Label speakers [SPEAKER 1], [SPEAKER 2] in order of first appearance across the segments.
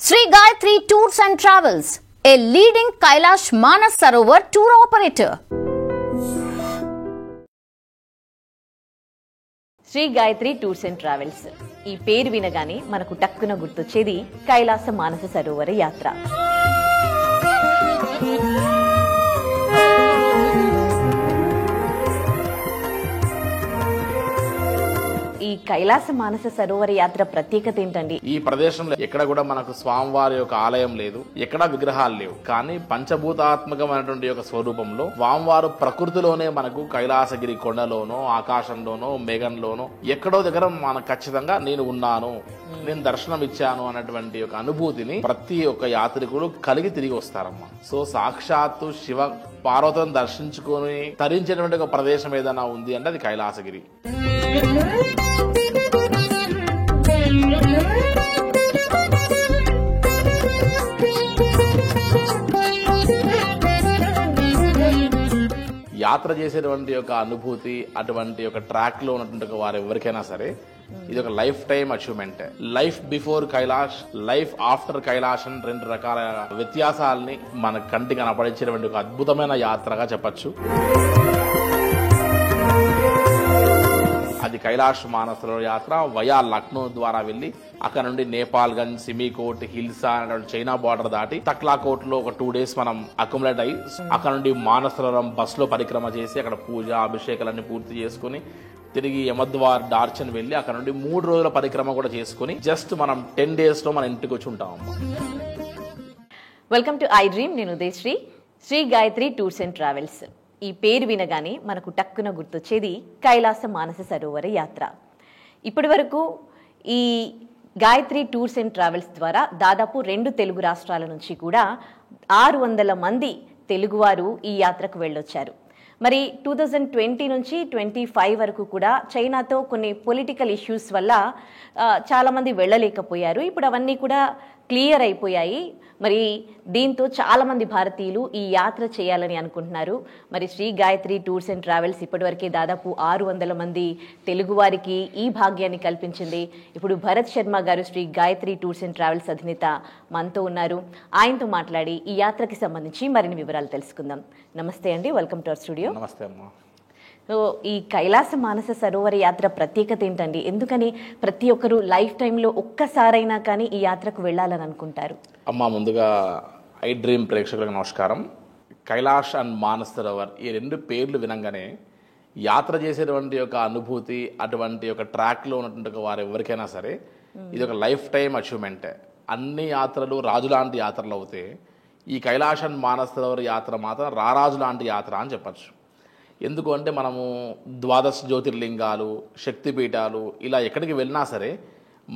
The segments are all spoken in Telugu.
[SPEAKER 1] Sri Gayatri Tours and Travels, a leading Kailash Manas Sarovar tour operator.
[SPEAKER 2] Sri Gayatri tours and travels ఈ పేరు వినగానే మనకు టక్కున గుర్తొచ్చేది కైలాస మానస సరోవర యాత్ర. ఈ కైలాస మానస సరోవర యాత్ర ప్రత్యేకత ఏంటండి?
[SPEAKER 3] ఈ ప్రదేశంలో ఎక్కడ కూడా మనకు స్వామివారి యొక్క ఆలయం లేదు, ఎక్కడ విగ్రహాలు లేవు. కానీ పంచభూతాత్మకమైనటువంటి యొక్క స్వరూపంలో స్వామివారు ప్రకృతిలోనే మనకు కైలాసగిరి కొండలోనో, ఆకాశంలోనో, మేఘంలోనో ఎక్కడో దగ్గర మనకు ఖచ్చితంగా నేను ఉన్నాను, నేను దర్శనం ఇచ్చాను అన్నటువంటి ఒక అనుభూతిని ప్రతి ఒక్క యాత్రికులు కలిగి తిరిగి వస్తారమ్మా. సో సాక్షాత్తు శివ పార్వతిని దర్శించుకొని తరించేటువంటి ఒక ప్రదేశం ఏదైనా ఉంది అంటే అది కైలాసగిరి. యాత్ర చేసేటువంటి ఒక అనుభూతి, అటువంటి ఒక ట్రాక్ లో ఉన్నటువంటి వారు ఎవరికైనా సరే ఇది ఒక life time achievement. Life before Kailash, life after Kailash అని రెండు రకాల వ్యత్యాసాలని మన కంటికి కనపడించేటువంటి ఒక అద్భుతమైన యాత్రగా చెప్పచ్చు. అది కైలాష్ మానస యాత్ర వయా లక్నో ద్వారా వెళ్లి అక్కడ నుండి నేపాల్గంజ్, సిమికోట్, హిల్సా అనేటువంటి చైనా బార్డర్ దాటి తక్లాకోట్ లో ఒక 2 days మనం అక్యుములేట్ అయ్యి అక్కడ నుండి మానసరోవరం బస్ లో పరిక్రమ చేసి అక్కడ పూజ అభిషేకాలన్నీ పూర్తి చేసుకుని తిరిగి యమద్వార్ డార్చన్ వెళ్లి అక్కడ నుండి 3 రోజుల పరిక్రమ కూడా చేసుకుని జస్ట్ మనం 10 days లో మన ఇంటికి వచ్చి ఉంటాం.
[SPEAKER 2] Welcome to I dream. నేను Udayasri. Sri Gayatri tours and travels ఈ పేరు వినగానే మనకు టక్కున గుర్తొచ్చేది కైలాస మానస సరోవర యాత్ర. ఇప్పటి వరకు ఈ గాయత్రి టూర్స్ అండ్ ట్రావెల్స్ ద్వారా దాదాపు 2 తెలుగు రాష్ట్రాల నుంచి కూడా 600 మంది తెలుగువారు ఈ యాత్రకు వెళ్ళొచ్చారు. మరి 2020 నుంచి 25 వరకు కూడా చైనాతో కొన్ని పొలిటికల్ ఇష్యూస్ వల్ల చాలామంది వెళ్ళలేకపోయారు. ఇప్పుడు అవన్నీ కూడా క్లియర్ అయిపోయాయి. మరి దీంతో చాలామంది భారతీయులు ఈ యాత్ర చేయాలని అనుకుంటున్నారు. మరి Sri Gayatri tours and travels ఇప్పటివరకే దాదాపు 600 మంది తెలుగువారికి ఈ భాగ్యాన్ని కల్పించింది. ఇప్పుడు భరత్ శర్మ గారు Sri Gayatri tours and travels అధినేత మనతో ఉన్నారు. ఆయనతో మాట్లాడి ఈ యాత్రకి సంబంధించి మరిన్ని వివరాలు తెలుసుకుందాం. నమస్తే అండి, వెల్కమ్ టు అవర్ స్టూడియో.
[SPEAKER 3] నమస్తే అమ్మా.
[SPEAKER 2] సో ఈ కైలాస మానస సరోవర యాత్ర ప్రత్యేకత ఏంటండి? ఎందుకని ప్రతి ఒక్కరు లైఫ్ టైంలో ఒక్కసారైనా కానీ ఈ యాత్రకు వెళ్ళాలని అనుకుంటారు?
[SPEAKER 3] అమ్మా, ముందుగా ఐ డ్రీమ్ ప్రేక్షకులకు నమస్కారం. కైలాష్ అండ్ మానస సరోవర్ ఈ 2 పేర్లు వినంగానే యాత్ర చేసేటువంటి ఒక అనుభూతి, అటువంటి ఒక ట్రాక్ లో ఉన్నటువంటి వారు ఎవరికైనా సరే ఇది ఒక లైఫ్ టైం అచీవ్మెంట్. అన్ని యాత్రలు రాజు లాంటి యాత్రలు అవుతే ఈ కైలాష్ అండ్ మానస సరోవర్ యాత్ర మాత్రం రారాజు లాంటి యాత్ర అని చెప్పచ్చు. ఎందుకు అంటే మనము 12 జ్యోతిర్లింగాలు, శక్తిపీఠాలు ఇలా ఎక్కడికి వెళ్ళినా సరే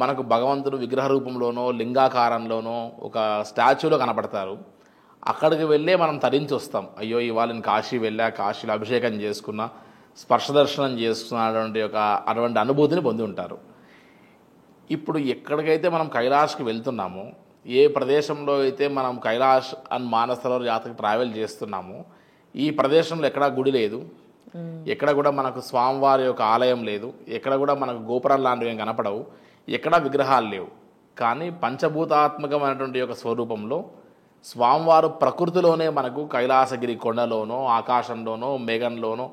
[SPEAKER 3] మనకు భగవంతుడు విగ్రహ రూపంలోనో లింగాకారంలోనో ఒక స్టాచ్యూలో కనపడతారు. అక్కడికి వెళ్ళే మనం తరించి వస్తాం. అయ్యో ఇవాళ నేను కాశీ వెళ్ళా, కాశీలో అభిషేకం చేసుకున్నా, స్పర్శ దర్శనం చేసుకున్నటువంటి అటువంటి అనుభూతిని పొంది ఉంటారు. ఇప్పుడు ఎక్కడికైతే మనం కైలాష్కి వెళ్తున్నామో, ఏ ప్రదేశంలో అయితే మనం కైలాష్ అండ్ మానస సరోవర్ యాత్రకి ట్రావెల్ చేస్తున్నామో ఈ ప్రదేశంలో ఎక్కడా గుడి లేదు, ఎక్కడ కూడా మనకు స్వామివారి యొక్క ఆలయం లేదు, ఎక్కడ కూడా మనకు గోపురాలు లాంటివి ఏం కనపడవు, ఎక్కడా విగ్రహాలు లేవు. కానీ పంచభూతాత్మకమైనటువంటి యొక్క స్వరూపంలో స్వామివారు ప్రకృతిలోనే మనకు కైలాసగిరి కొండలోనో, ఆకాశంలోనో, మేఘంలోనో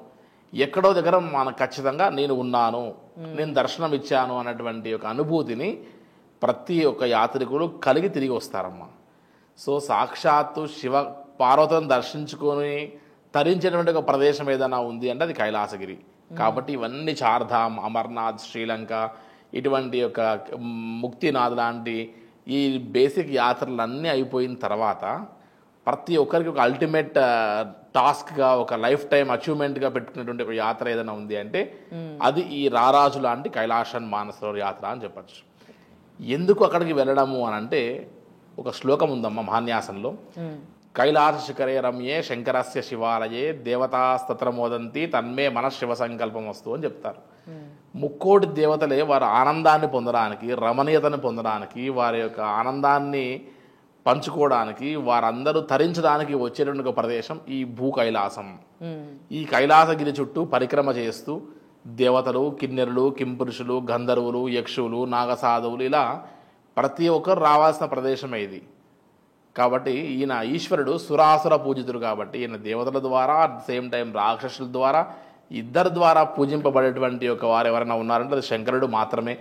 [SPEAKER 3] ఎక్కడో దగ్గర మనకు ఖచ్చితంగా నేను ఉన్నాను, నేను దర్శనం ఇచ్చాను అన్నటువంటి ఒక అనుభూతిని ప్రతి ఒక్క యాత్రికులు కలిగి తిరిగి వస్తారమ్మా. సో సాక్షాత్తు శివ పార్వతిని దర్శించుకొని తరించేటువంటి ఒక ప్రదేశం ఏదైనా ఉంది అంటే అది కైలాసగిరి. కాబట్టి ఇవన్నీ చార్ధామ్, అమర్నాథ్, శ్రీలంక ఇటువంటి యొక్క ముక్తినాథ్ లాంటి ఈ బేసిక్ యాత్రలన్నీ అయిపోయిన తర్వాత ప్రతి ఒక్కరికి ఒక అల్టిమేట్ టాస్క్గా, ఒక లైఫ్ టైం అచీవ్మెంట్గా పెట్టుకునేటువంటి ఒక యాత్ర ఏదైనా ఉంది అంటే అది ఈ రారాజు లాంటి కైలాష్ అండ్ మానస సరోవర్ యాత్ర అని చెప్పచ్చు. ఎందుకు అక్కడికి వెళ్ళడము అని అంటే ఒక శ్లోకం ఉందమ్మా మహాన్యాసంలో. కైలాస శిఖరే రమ్యే శంకరస్య శివాలయే దేవతాస్తత్ర మోదంతి తన్మే మన శివ సంకల్పం వస్తు అని చెప్తారు. 3 కోటి దేవతలే వారి ఆనందాన్ని పొందడానికి, రమణీయతను పొందడానికి, వారి యొక్క ఆనందాన్ని పంచుకోవడానికి, వారందరూ తరించడానికి వచ్చేటువంటి ఒక ప్రదేశం ఈ భూ కైలాసం. ఈ కైలాసగిరి చుట్టూ పరిక్రమ చేస్తూ దేవతలు, కిన్నెరులు, కింపురుషులు, గంధర్వులు, యక్షులు, నాగసాధువులు ఇలా ప్రతి ఒక్కరు రావాల్సిన ప్రదేశమే ఇది. కాబట్టి ఈయన ఈశ్వరుడు సురాసుర పూజితుడు కాబట్టి ఈయన దేవతల ద్వారా అట్ సేమ్ టైం రాక్షసుల ద్వారా ఇద్దరి ద్వారా పూజింపబడేటువంటి ఒక వారు ఎవరైనా ఉన్నారంటే అది శంకరుడు మాత్రమే.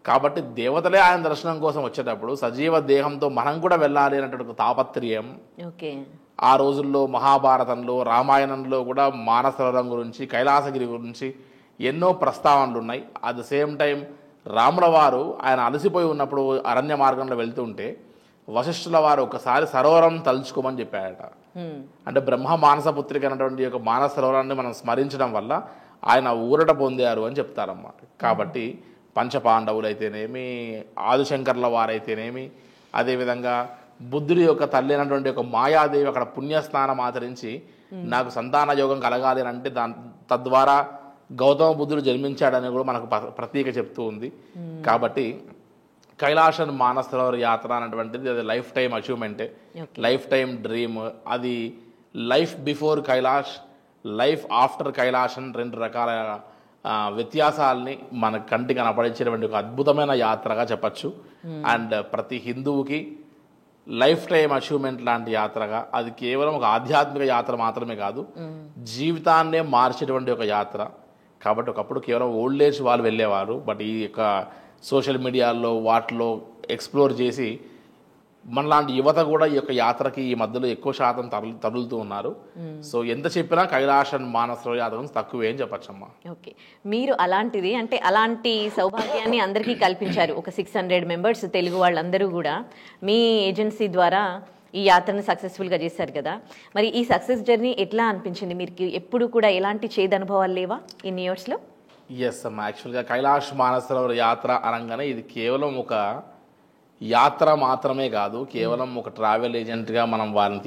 [SPEAKER 3] కాబట్టి దేవతలే ఆయన దర్శనం కోసం వచ్చేటప్పుడు సజీవ దేహంతో మనం కూడా వెళ్ళాలి అనేటువంటి తాపత్రయం ఆ రోజుల్లో మహాభారతంలో రామాయణంలో కూడా మానసరోవరం గురించి కైలాసగిరి గురించి ఎన్నో ప్రస్తావనలు ఉన్నాయి. అట్ ద సేమ్ టైం రాముల వారు ఆయన అలసిపోయి ఉన్నప్పుడు అరణ్య మార్గంలో వెళ్తుంటే వశిష్ఠుల వారు ఒకసారి సరోవరం తలుచుకోమని చెప్పాడట. అంటే బ్రహ్మ మానసపుత్రిక అనేటువంటి యొక్క మానస సరోవరాన్ని మనం స్మరించడం వల్ల ఆయన ఊరట పొందారు అని చెప్తారమ్మా. కాబట్టి పంచపాండవులు అయితేనేమి, ఆదిశంకర్ల వారైతేనేమి, అదేవిధంగా బుద్ధుడి యొక్క తల్లి అయినటువంటి ఒక మాయాదేవి అక్కడ పుణ్యస్నానం ఆచరించి నాకు సంతాన యోగం కలగాలి అని అంటే తద్వారా గౌతమ బుద్ధుడు జన్మించాడని కూడా మనకు ప్రతీక చెప్తూ ఉంది. కాబట్టి కైలాస మానస సరోవర యాత్ర అనేటువంటిది అది లైఫ్ టైం అచీవ్మెంటే, లైఫ్ టైం డ్రీమ్. అది life before Kailash, life after Kailash అని రెండు రకాల వ్యత్యాసాలని మన కంటికి కనపడించేటువంటి ఒక అద్భుతమైన యాత్రగా చెప్పచ్చు. అండ్ ప్రతి హిందువుకి లైఫ్ టైం అచీవ్మెంట్ లాంటి యాత్రగా, అది కేవలం ఒక ఆధ్యాత్మిక యాత్ర మాత్రమే కాదు, జీవితాన్నే మార్చేటువంటి ఒక యాత్ర. కాబట్టి ఒకప్పుడు కేవలం ఓల్డ్ ఏజ్ వాళ్ళు వెళ్ళేవారు, బట్ ఈ యొక్క సోషల్ మీడియాల్లో వాటిలో ఎక్స్ప్లోర్ చేసి మనలాంటి యువత కూడా ఈ యొక్క యాత్రకి ఈ మధ్యలో ఎక్కువ శాతం తగులుతూ ఉన్నారు. సో ఎంత చెప్పినా కైలాస మానస సరోవర యాత్ర గురించి తక్కువే అని చెప్పచ్చమ్మా.
[SPEAKER 2] ఓకే, మీరు అలాంటిది అంటే అలాంటి సౌభాగ్యాన్ని అందరికీ కల్పించారు. ఒక 600 మెంబర్స్ తెలుగు వాళ్ళందరూ కూడా మీ ఏజెన్సీ ద్వారా ఈ యాత్రను సక్సెస్ఫుల్గా చేశారు కదా. మరి ఈ సక్సెస్ జర్నీ ఎట్లా అనిపించింది? మీరు ఎప్పుడు కూడా ఎలాంటి చేదు అనుభవాలు లేవా ఇన్ని ఇయర్స్లో?
[SPEAKER 3] ఎస్ అమ్మా, యాక్చువల్గా కైలాస మానస సరోవర యాత్ర అనగానే ఇది కేవలం ఒక యాత్ర మాత్రమే కాదు, కేవలం ఒక ట్రావెల్ ఏజెంట్గా మనం వారిని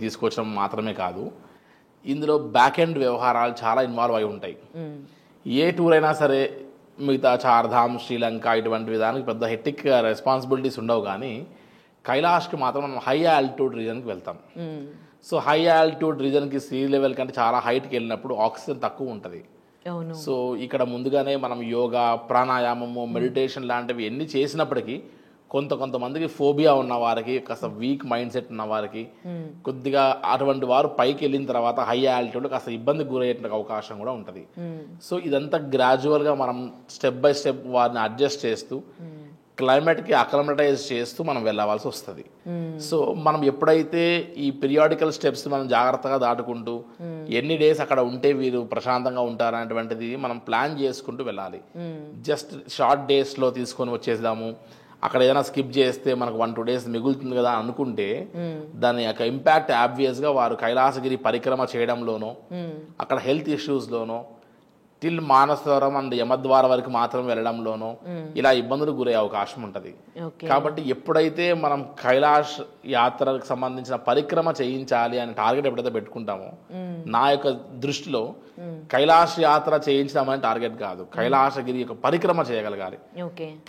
[SPEAKER 3] తీసుకొచ్చడం మాత్రమే కాదు, ఇందులో బ్యాక్ ఎండ్ వ్యవహారాలు చాలా ఇన్వాల్వ్ అయి ఉంటాయి. ఏ టూర్ అయినా సరే మిగతా చార్ధామ్, శ్రీలంక ఇటువంటి విధానికి పెద్ద హెక్టిక్ రెస్పాన్సిబిలిటీస్ ఉండవు, కానీ కైలాష్కి మాత్రం మనం హై ఆల్టిట్యూడ్ రీజన్కి వెళ్తాం. సో హై ఆల్టిట్యూడ్ రీజన్కి సీ లెవెల్ కంటే చాలా హైట్కి వెళ్ళినప్పుడు ఆక్సిజన్ తక్కువ ఉంటుంది. సో ఇక్కడ ముందుగానే మనం యోగా, ప్రాణాయామము, మెడిటేషన్ లాంటివి ఎన్ని చేసినప్పటికీ కొంతమందికి ఫోబియా ఉన్న వారికి, కాస్త వీక్ మైండ్ సెట్ ఉన్న వారికి, కొద్దిగా అటువంటి వారు పైకి వెళ్ళిన తర్వాత హై ఆల్టిట్యూడ్ కాస్త ఇబ్బంది గురయ్యే అవకాశం కూడా ఉంటుంది. సో ఇదంతా గ్రాడ్యువల్గా మనం స్టెప్ బై స్టెప్ వారిని అడ్జస్ట్ చేస్తూ క్లైమేట్కి అక్లమటైజ్ చేస్తూ మనం వెళ్ళవలసి వస్తుంది. సో మనం ఎప్పుడైతే ఈ పీరియాడికల్ స్టెప్స్ మనం జాగ్రత్తగా దాటుకుంటూ ఎన్ని డేస్ అక్కడ ఉంటే వీరు ప్రశాంతంగా ఉంటారనేటువంటిది మనం ప్లాన్ చేసుకుంటూ వెళ్ళాలి. జస్ట్ షార్ట్ డేస్లో తీసుకొని వచ్చేద్దాము, అక్కడ ఏదైనా స్కిప్ చేస్తే మనకు 1-2 డేస్ మిగులుతుంది కదా అనుకుంటే దాని యొక్క ఇంపాక్ట్ ఆబ్వియస్గా వారు కైలాసగిరి పరిక్రమ చేయడంలోనో, అక్కడ హెల్త్ ఇష్యూస్లోనో, టిల్ మానసరోవరం అండ్ యమద్వార వరకు మాత్రం వెళ్ళడంలోనో ఇలా ఇబ్బందులు గురయ్యే అవకాశం ఉంటుంది. కాబట్టి ఎప్పుడైతే మనం కైలాష్ యాత్రకు సంబంధించిన పరిక్రమ చేయించాలి అనే టార్గెట్ ఎప్పుడైతే పెట్టుకుంటామో, నా యొక్క దృష్టిలో కైలాష్ యాత్ర చేయించడం అనే టార్గెట్ కాదు, కైలాసగిరి యొక్క పరిక్రమ చేయగలగాలి.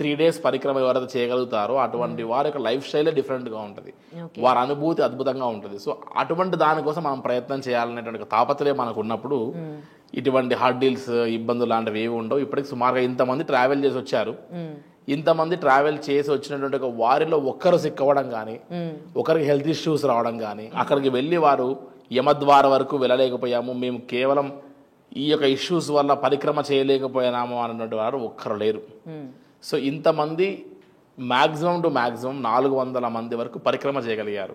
[SPEAKER 3] 3 డేస్ పరిక్రమ ఎవరైతే చేయగలుగుతారో అటువంటి వారి యొక్క లైఫ్ స్టైలే డిఫరెంట్గా ఉంటుంది, వారి అనుభూతి అద్భుతంగా ఉంటుంది. సో అటువంటి దానికోసం మనం ప్రయత్నం చేయాలనేటువంటి తాపత్రయం మనకు ఉన్నప్పుడు ఇటువంటి హర్డిల్స్, ఇబ్బందులు లాంటివి ఏవి ఉండవు. ఇప్పటికి సుమారుగా ఇంతమంది ట్రావెల్ చేసి వచ్చారు. ఇంతమంది ట్రావెల్ చేసి వచ్చినటువంటి వారిలో ఒక్కరు సిక్ అవ్వడం కానీ, ఒకరికి హెల్త్ ఇష్యూస్ రావడం కానీ, అక్కడికి వెళ్ళి వారు యమద్వార వరకు వెళ్ళలేకపోయాము, మేము కేవలం ఈ యొక్క ఇష్యూస్ వల్ల పరిక్రమ చేయలేకపోయినాము అన్నటువంటి వారు ఒక్కరు లేరు. సో ఇంతమంది మాక్సిమం టు మాక్సిమం 400 మంది వరకు పరిక్రమ చేయగలిగారు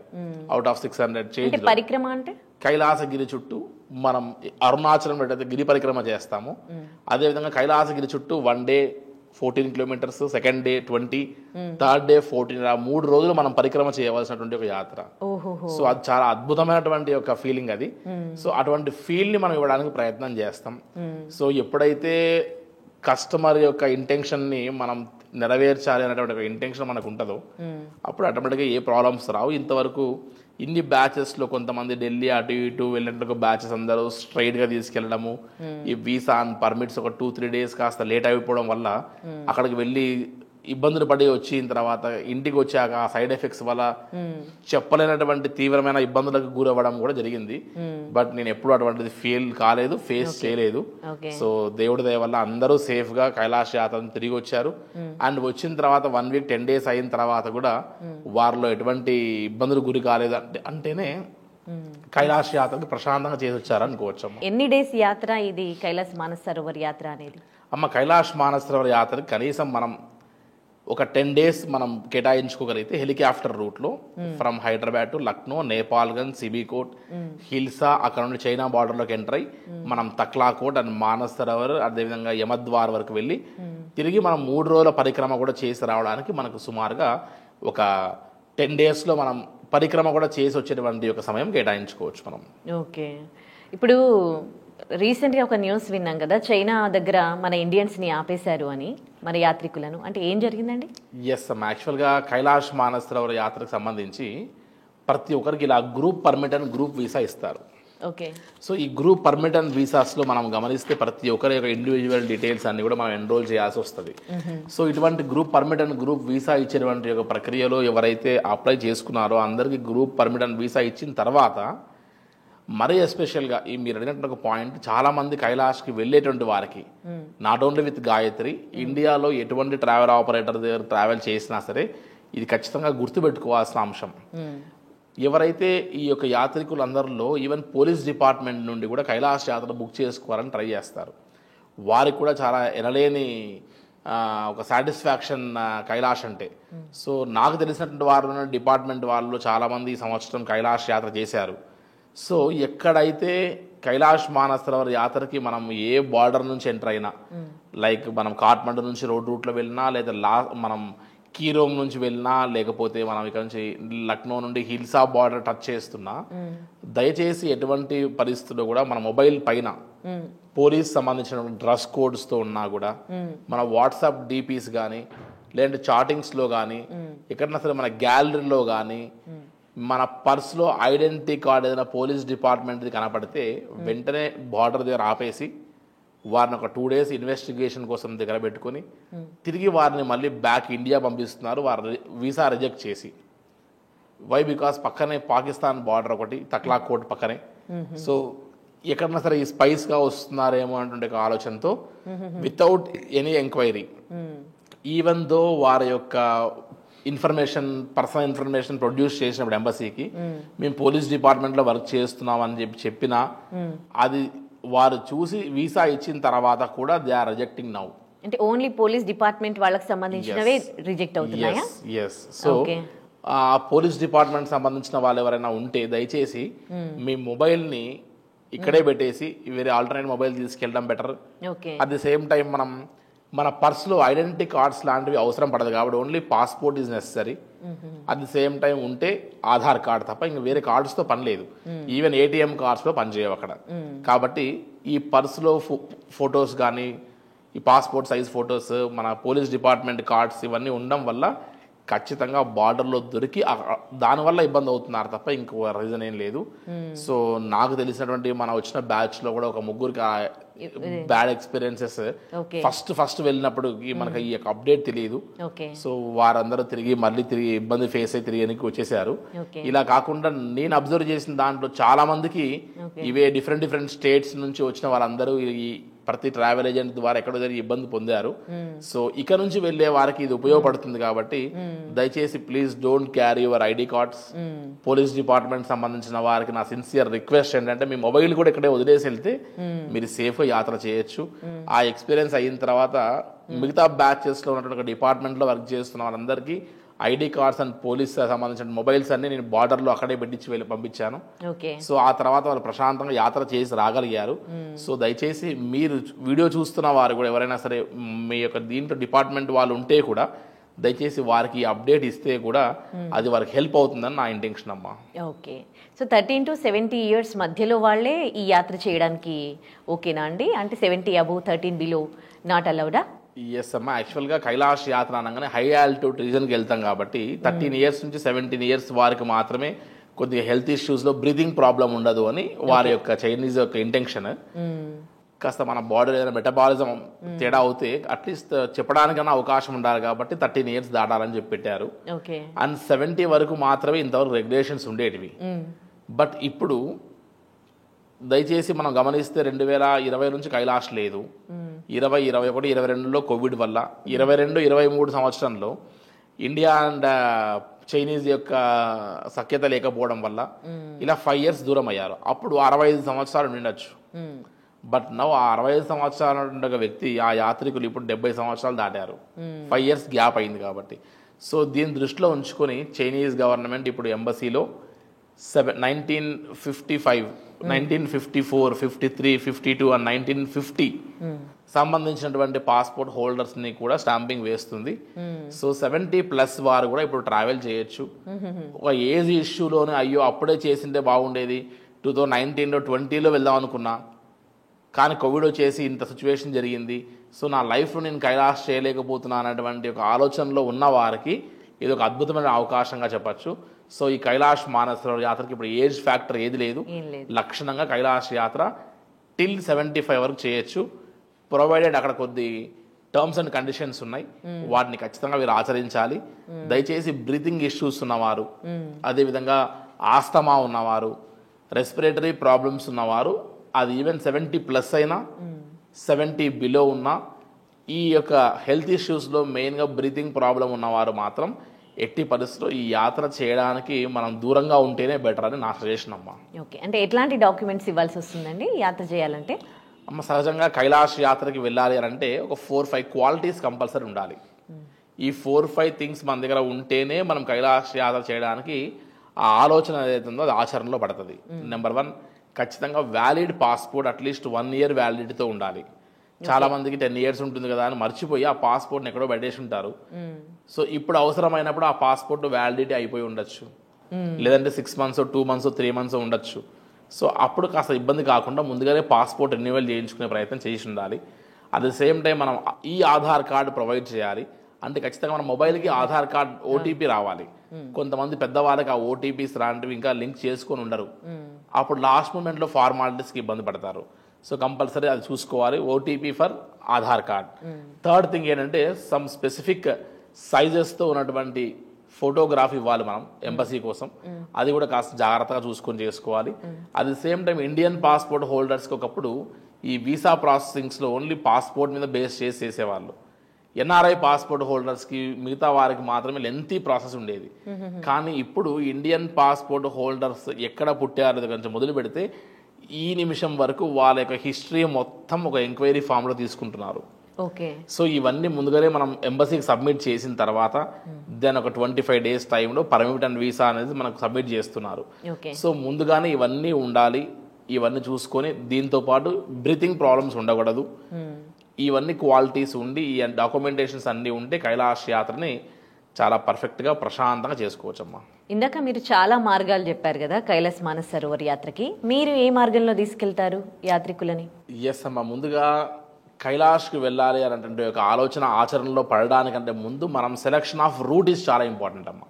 [SPEAKER 3] అవుట్ ఆఫ్ 600 చేంజ్.
[SPEAKER 2] పరిక్రమ అంటే
[SPEAKER 3] కైలాసగిరి చుట్టూ మనం అరుణాచలం ఎట్లయితే గిరి పరిక్రమ చేస్తాము, అదేవిధంగా కైలాసగిరి చుట్టూ 1 day 14 kilometres, second day 20, third day 14, 3 రోజులు మనం పరిక్రమ చేయవలసినటువంటి ఒక యాత్ర. సో అది చాలా అద్భుతమైనటువంటి ఒక ఫీలింగ్ అది. సో అటువంటి ఫీల్ ని మనం ఇవ్వడానికి ప్రయత్నం చేస్తాం. సో ఎప్పుడైతే కస్టమర్ యొక్క ఇంటెన్షన్ ని మనం నెరవేర్చాలి అనేటువంటి ఒక ఇంటెన్షన్ మనకు ఉంటుందో అప్పుడు ఆటోమేటిక్గా ఏ ప్రాబ్లమ్స్ రావు. ఇంతవరకు ఇన్ని బ్యాచెస్లో కొంతమంది ఢిల్లీ అటు ఇటు వెళ్ళినట్టు బ్యాచెస్ అందరూ స్ట్రైట్గా తీసుకెళ్ళడము, ఈ వీసా అండ్ పర్మిట్స్ ఒక 2-3 డేస్ కాస్త లేట్ అయిపోవడం వల్ల అక్కడికి వెళ్ళి ఇబ్బందులు పడి వచ్చిన తర్వాత ఇంటికి వచ్చాక ఆ సైడ్ ఎఫెక్ట్స్ వల్ల చెప్పలేనటువంటి తీవ్రమైన ఇబ్బందులకు గురవ్వడం కూడా జరిగింది. బట్ నేను ఎప్పుడు అటువంటిది ఫేస్ చేయలేదు. సో దేవుడి దయ వల్ల అందరూ సేఫ్ గా కైలాష్ యాత్ర తిరిగి వచ్చారు. అండ్ వచ్చిన తర్వాత 1 వీక్ 10 డేస్ అయిన తర్వాత కూడా వారిలో ఎటువంటి ఇబ్బందులు గురి కాలేదు అంటేనే కైలాష్ యాత్రకి ప్రశాంతంగా చేసి వచ్చారు అనుకోవచ్చు.
[SPEAKER 2] ఎన్ని డేస్ యాత్ర ఇది కైలాస్ మానస సరోవర్ యాత్ర అనేది?
[SPEAKER 3] కైలాష్ మానస సరోవర్ యాత్రకి కనీసం మనం ఒక 10 డేస్ మనం కేటాయించుకోగలిగితే హెలికాప్టర్ రూట్లో ఫ్రమ్ హైదరాబాద్ టు లక్నో, నేపాల్గంజ్, సిబికోట్, హిల్సా, అక్కడ నుండి చైనా బార్డర్లోకి ఎంటర్ అయ్యి మనం తక్లాకోట్ అండ్ మానస్ సరోవర్ అదేవిధంగా యమద్వార్ వరకు వెళ్ళి తిరిగి మనం 3 రోజుల పరిక్రమ కూడా చేసి రావడానికి మనకు సుమారుగా ఒక 10 డేస్లో మనం పరిక్రమ కూడా చేసి వచ్చేటువంటి ఒక సమయం కేటాయించుకోవచ్చు మనం.
[SPEAKER 2] ఓకే, ఇప్పుడు రీసెంట్గా ఒక న్యూస్ విన్నాం కదా, చైనా దగ్గర మన ఇండియన్స్ని ఆపేశారు అని, మన యాత్రికులను. అంటే ఏం జరిగిందండి?
[SPEAKER 3] ఎస్ అమ్మ, యాక్చువల్గా కైలాష్ మానస్ సరోవర్ యాత్రకు సంబంధించి ప్రతి ఒక్కరికి ఇలా group permit and group visa ఇస్తారు.
[SPEAKER 2] ఓకే.
[SPEAKER 3] సో ఈ గ్రూప్ పర్మిట్ అండ్ వీసాస్లో మనం గమనిస్తే ప్రతి ఒక్కరి యొక్క ఇండివిజువల్ డీటెయిల్స్ అన్ని కూడా మనం ఎన్రోల్ చేయాల్సి వస్తుంది. సో ఇటువంటి group permit and group visa ఇచ్చేటువంటి ఒక ప్రక్రియలో ఎవరైతే అప్లై చేసుకున్నారో అందరికీ గ్రూప్ పర్మిట్ అండ్ వీసా ఇచ్చిన తర్వాత మరీ ఎస్పెషల్గా ఈ మీరు అడిగినట్టు ఒక పాయింట్, చాలా మంది కైలాష్కి వెళ్ళేటువంటి వారికి నాట్ ఓన్లీ విత్ గాయత్రి, ఇండియాలో ఎటువంటి ట్రావెల్ ఆపరేటర్ దగ్గర ట్రావెల్ చేసినా సరే ఇది ఖచ్చితంగా గుర్తుపెట్టుకోవాల్సిన అంశం. ఎవరైతే ఈ యొక్క యాత్రికులందరిలో ఈవెన్ పోలీస్ డిపార్ట్మెంట్ నుండి కూడా కైలాష్ యాత్ర బుక్ చేసుకోవాలని ట్రై చేస్తారు. వారికి కూడా చాలా ఎనలేని ఒక సాటిస్ఫాక్షన్ కైలాష్ అంటే. సో నాకు తెలిసినటువంటి వారు డిపార్ట్మెంట్ వాళ్ళు చాలామంది ఈ సంవత్సరం కైలాష్ యాత్ర చేశారు. సో ఎక్కడైతే కైలాష్ మానస్ సరోవర్ యాత్రకి మనం ఏ బార్డర్ నుంచి ఎంటర్ అయినా, లైక్ మనం కాఠ్మండు నుంచి రోడ్ రూట్లో వెళ్ళినా, లేదా మనం కీరోమ్ నుంచి వెళ్ళినా, లేకపోతే మనం ఇక్కడ నుంచి లక్నో నుండి హిల్సా బార్డర్ టచ్ చేస్తున్నా, దయచేసి ఎటువంటి పరిస్థితుల్లో కూడా మన మొబైల్ పైన పోలీస్ సంబంధించిన డ్రెస్ కోడ్స్తో ఉన్నా కూడా మన వాట్సాప్ డిపిస్ కానీ, లేదంటే చాటింగ్స్లో కానీ, ఎక్కడన్నా సరే మన గ్యాలరీలో కానీ, మన పర్స్లో ఐడెంటిటీ కార్డ్ ఏదైనా పోలీస్ డిపార్ట్మెంట్ది కనపడితే వెంటనే బార్డర్ దగ్గర ఆపేసి వారిని ఒక 2 డేస్ ఇన్వెస్టిగేషన్ కోసం దగ్గర పెట్టుకొని తిరిగి వారిని మళ్ళీ బ్యాక్ ఇండియా పంపిస్తున్నారు, వారి వీసా రిజెక్ట్ చేసి. వై? బికాస్ పక్కనే పాకిస్తాన్ బార్డర్ ఒకటి, తక్లాకోట్ పక్కనే. సో ఎక్కడన్నా సరే ఈ స్పైస్గా వస్తున్నారేమో అంటే ఆలోచనతో without any enquiry, even though వారి యొక్క ఇన్ఫర్మేషన్, పర్సనల్ ఇన్ఫర్మేషన్ ప్రొడ్యూస్ చేసినప్పుడు ఎంబసీకి మేము పోలీస్ డిపార్ట్మెంట్లో వర్క్ చేస్తున్నాం అని చెప్పినా అది వారు చూసి వీసా ఇచ్చిన తర్వాత కూడా దే ఆర్ రిజెక్టింగ్ నౌ.
[SPEAKER 2] అంటే ఓన్లీ పోలీస్ డిపార్ట్మెంట్ వాళ్ళకి సంబంధించినవే రిజెక్ట్ అవుతున్నాయా?
[SPEAKER 3] ఎస్. సో ఆ పోలీస్ డిపార్ట్మెంట్ సంబంధించిన వాళ్ళు ఎవరైనా ఉంటే దయచేసి మీ మొబైల్ని ఇక్కడే పెట్టేసి వేరే ఆల్టర్నేట్ మొబైల్ తీసుకెళ్ళడం better. At the same time మన పర్స్లో ఐడెంటిటీ కార్డ్స్ లాంటివి అవసరం పడదు కాబట్టి only passport is necessary. At the same time ఉంటే ఆధార్ కార్డ్ తప్ప ఇంకా వేరే కార్డ్స్తో పని లేదు. ఈవెన్ ఏటీఎం కార్డ్స్లో పనిచేయవు అక్కడ. కాబట్టి ఈ పర్స్లో ఫొటోస్ కానీ, ఈ పాస్పోర్ట్ సైజ్ ఫొటోస్, మన పోలీస్ డిపార్ట్మెంట్ కార్డ్స్ ఇవన్నీ ఉండడం వల్ల ఖచ్చితంగా బార్డర్లో దొరికి దానివల్ల ఇబ్బంది అవుతున్నారు తప్ప ఇంకో రీజన్ ఏం లేదు. సో నాకు తెలిసినటువంటి మన వచ్చిన బ్యాచ్లో కూడా ఒక 3 బ్యాడ్ ఎక్స్పీరియన్సెస్ ఫస్ట్ వెళ్ళినప్పుడు మనకి ఈ యొక్క అప్డేట్ తెలియదు. సో వారందరూ మళ్ళీ తిరిగి ఇబ్బంది ఫేస్ అయ్యి తిరిగి వెనక్కి వచ్చేసారు. ఇలా కాకుండా నేను అబ్జర్వ్ చేసిన దాంట్లో చాలా మందికి ఇవే డిఫరెంట్ స్టేట్స్ నుంచి వచ్చిన వాళ్ళందరూ ఈ ప్రతి ట్రావెల్ ఏజెంట్ ద్వారా ఎక్కడో జరిగి ఇబ్బంది పొందారు. సో ఇక నుంచి వెళ్లే వారికి ఇది ఉపయోగపడుతుంది కాబట్టి దయచేసి please don't carry your ID cards. Police department సంబంధించిన వారికి నా సిన్సియర్ రిక్వెస్ట్ ఏంటంటే మీ మొబైల్ కూడా ఇక్కడే వదిలేసి వెళ్తే మీరు సేఫ్ యాత్ర చేయొచ్చు. ఆ ఎక్స్పీరియన్స్ అయిన తర్వాత మిగతా బ్యాచెస్ లో ఉన్నటువంటి డిపార్ట్మెంట్ లో వర్క్ చేస్తున్న వాళ్ళందరికీ ఐడి కార్డ్స్ అండ్ పోలీస్ సంబంధించిన మొబైల్స్ అన్ని నేను బార్డర్ లో అక్కడే పెట్టించి పంపించాను. సో ఆ తర్వాత వాళ్ళు ప్రశాంతంగా యాత్ర చేసి రాగలిగారు. సో దయచేసి మీరు వీడియో చూస్తున్న వారు కూడా ఎవరైనా సరే మీ యొక్క దీంట్లో డిపార్ట్మెంట్ వాళ్ళు ఉంటే కూడా దయచేసి వారికి అప్డేట్ ఇస్తే కూడా అది వారికి హెల్ప్ అవుతుందని నా ఇంటెన్షన్ అమ్మా.
[SPEAKER 2] ఓకే. సో 13 to 70 years మధ్యలో వాళ్ళే ఈ యాత్ర చేయడానికి ఓకేనా అండి? అంటే 70 above 13 below నాట్ అలౌడా?
[SPEAKER 3] ఎస్ అమ్మా. యాక్చువల్గా కైలాష్ యాత్ర అనగానే హై ఆల్టిట్యూడ్ రీజన్కి వెళ్తాం కాబట్టి 13 years నుంచి 17 years వారికి మాత్రమే కొద్దిగా హెల్త్ ఇష్యూస్లో బ్రీతింగ్ ప్రాబ్లం ఉండదు అని వారి యొక్క చైనీస్ యొక్క ఇంటెన్షన్. కాస్త మన బాడీ ఏదైనా మెటబాలిజం తేడా అవుతే అట్లీస్ట్ చెప్పడానికన్నా అవకాశం ఉండాలి కాబట్టి 13 years దాటాలని చెప్పి పెట్టారు. అండ్ 70 వరకు మాత్రమే ఇంతవరకు రెగ్యులేషన్స్ ఉండేటివి. బట్ ఇప్పుడు దయచేసి మనం గమనిస్తే 2020 నుంచి కైలాష్ లేదు, 20, 21, 22లో కోవిడ్ వల్ల, 22, 23 సంవత్సరంలో ఇండియా అండ్ చైనీస్ యొక్క సఖ్యత లేకపోవడం వల్ల ఇలా 5 years దూరం అయ్యారు. అప్పుడు 65 సంవత్సరాలు ఉండొచ్చు. బట్ నవ్ ఆ 65 సంవత్సరాలు ఉండే వ్యక్తి ఆ యాత్రికులు ఇప్పుడు 70 సంవత్సరాలు దాటారు. 5 years గ్యాప్ అయింది కాబట్టి. సో దీన్ని దృష్టిలో ఉంచుకొని చైనీస్ గవర్నమెంట్ ఇప్పుడు ఎంబసీలో 1955, 1954, 53, 52 అండ్ 1950 సంబంధించినటువంటి పాస్పోర్ట్ హోల్డర్స్ని కూడా స్టాంపింగ్ వేస్తుంది. సో 70+ వారు కూడా ఇప్పుడు ట్రావెల్ చేయొచ్చు. ఒక ఏజ్ ఇష్యూలోనే అయ్యో అప్పుడే చేసింటే బాగుండేది, 2019లో 20లో వెళ్దాం అనుకున్నా కానీ కోవిడ్ వచ్చేసి ఇంత సిచ్యువేషన్ జరిగింది, సో నా లైఫ్లో నేను కైలాష్ చేయలేకపోతున్నా అనేటువంటి ఒక ఆలోచనలో ఉన్న వారికి ఇది ఒక అద్భుతమైన అవకాశంగా చెప్పచ్చు. సో ఈ కైలాష్ మానస సరోవర్ యాత్రకి ఇప్పుడు ఏజ్ ఫ్యాక్టర్ ఏది లేదు. లక్షణంగా కైలాష్ యాత్ర till 75 వరకు చేయొచ్చు. ప్రొవైడెడ్ అక్కడ కొద్ది టర్మ్స్ అండ్ కండిషన్స్ ఉన్నాయి, వాటిని ఖచ్చితంగా మీరు ఆచరించాలి. దయచేసి బ్రీతింగ్ ఇష్యూస్ ఉన్నవారు, అదేవిధంగా ఆస్తమా ఉన్నవారు, రెస్పిరేటరీ ప్రాబ్లమ్స్ ఉన్నవారు, అది ఈవెన్ 70+ అయినా 70 బిలో ఉన్నా, ఈ యొక్క హెల్త్ ఇష్యూస్లో మెయిన్గా బ్రీతింగ్ ప్రాబ్లం ఉన్నవారు మాత్రం ఎట్టి పరిస్థితుల్లో ఈ యాత్ర చేయడానికి మనం దూరంగా ఉంటేనే బెటర్ అని నా సజెషన్ అమ్మా.
[SPEAKER 2] ఓకే, అంటే ఎట్లాంటి డాక్యుమెంట్స్ ఇవ్వాల్సి వస్తుందండి యాత్ర చేయాలంటే?
[SPEAKER 3] అమ్మ సహజంగా కైలాష్ యాత్రకి వెళ్ళాలి అని అంటే ఒక 4-5 క్వాలిటీస్ కంపల్సరీ ఉండాలి. ఈ 4-5 థింగ్స్ మన దగ్గర ఉంటేనే మనం కైలాష్ యాత్ర చేయడానికి ఆ ఆలోచన ఏదైతే ఉందో అది ఆచరణలో పడుతుంది. నెంబర్ 1, ఖచ్చితంగా వ్యాలిడ్ పాస్పోర్ట్ అట్లీస్ట్ 1 year వ్యాలిడిటీతో ఉండాలి. చాలా మందికి 10 years ఉంటుంది కదా అని మర్చిపోయి ఆ పాస్పోర్ట్ని ఎక్కడో పెట్టేసి ఉంటారు. సో ఇప్పుడు అవసరమైనప్పుడు ఆ పాస్పోర్ట్ వ్యాలిడిటీ అయిపోయి ఉండొచ్చు, లేదంటే 6 months, 2 months, 3 months ఉండొచ్చు. సో అప్పుడు కాస్త ఇబ్బంది కాకుండా ముందుగానే పాస్పోర్ట్ రెన్యువల్ చేయించుకునే ప్రయత్నం చేసి ఉండాలి. అట్ ద సేమ్ టైం మనం ఈ ఆధార్ కార్డు ప్రొవైడ్ చేయాలి. అంటే ఖచ్చితంగా మన మొబైల్కి ఆధార్ కార్డ్ ఓటీపీ రావాలి. కొంతమంది పెద్దవాళ్ళకి ఆ ఓటీపీస్ లాంటివి ఇంకా లింక్ చేసుకొని ఉండరు, అప్పుడు లాస్ట్ మూమెంట్లో ఫార్మాలిటీస్కి ఇబ్బంది పడతారు. సో కంపల్సరీ అది చూసుకోవాలి, OTP for Aadhaar card. Third thing ఏంటంటే సమ్ స్పెసిఫిక్ సైజెస్తో ఉన్నటువంటి ఫోటోగ్రాఫ్ ఇవ్వాలి మనం ఎంబసీ కోసం, అది కూడా కాస్త జాగ్రత్తగా చూసుకొని చేసుకోవాలి. At the same time Indian passport హోల్డర్స్కి ఒకప్పుడు ఈ వీసా ప్రాసెసింగ్స్లో ఓన్లీ పాస్పోర్ట్ మీద బేస్ చేసేవాళ్ళు. ఎన్ఆర్ఐ పాస్పోర్ట్ హోల్డర్స్కి మిగతా వారికి మాత్రమే లెంతీ ప్రాసెస్ ఉండేది. కానీ ఇప్పుడు ఇండియన్ పాస్పోర్ట్ హోల్డర్స్ ఎక్కడ పుట్టారో కొంచెం మొదలు పెడితే ఈ నిమిషం వరకు వాళ్ళ యొక్క హిస్టరీ మొత్తం ఒక ఎంక్వైరీ ఫామ్లో తీసుకుంటున్నారు.
[SPEAKER 2] ఓకే,
[SPEAKER 3] సో ఇవన్నీ ముందుగానే మనం ఎంబసీకి సబ్మిట్ చేసిన తర్వాత దెన్ ఒక 25 days టైంలో పర్మిట్ అండ్ వీసా అనేది మనకు సబ్మిట్ చేస్తున్నారు. సో ముందుగానే ఇవన్నీ ఉండాలి, ఇవన్నీ చూసుకొని దీంతో పాటు బ్రీతింగ్ ప్రాబ్లమ్స్ ఉండకూడదు, ఇవన్నీ క్వాలిటీస్ ఉండి ఈ డాక్యుమెంటేషన్స్ అన్నీ ఉంటే కైలాష్ యాత్రని చాలా పర్ఫెక్ట్గా ప్రశాంతంగా చేసుకోవచ్చమ్మా.
[SPEAKER 2] ఇందాక మీరు చాలా మార్గాలు చెప్పారు కదా కైలాస్ మానస సరోవర్ యాత్రకి, మీరు ఏ మార్గంలో తీసుకెళ్తారు యాత్రికులని?
[SPEAKER 3] ఎస్ అమ్మా, ముందుగా కైలాష్కి వెళ్ళాలి అని అంటే ఒక ఆలోచన ఆచరణలో పడడానికంటే ముందు మనం సెలెక్షన్ ఆఫ్ రూట్ ఈజ్ చాలా ఇంపార్టెంట్ అమ్మా.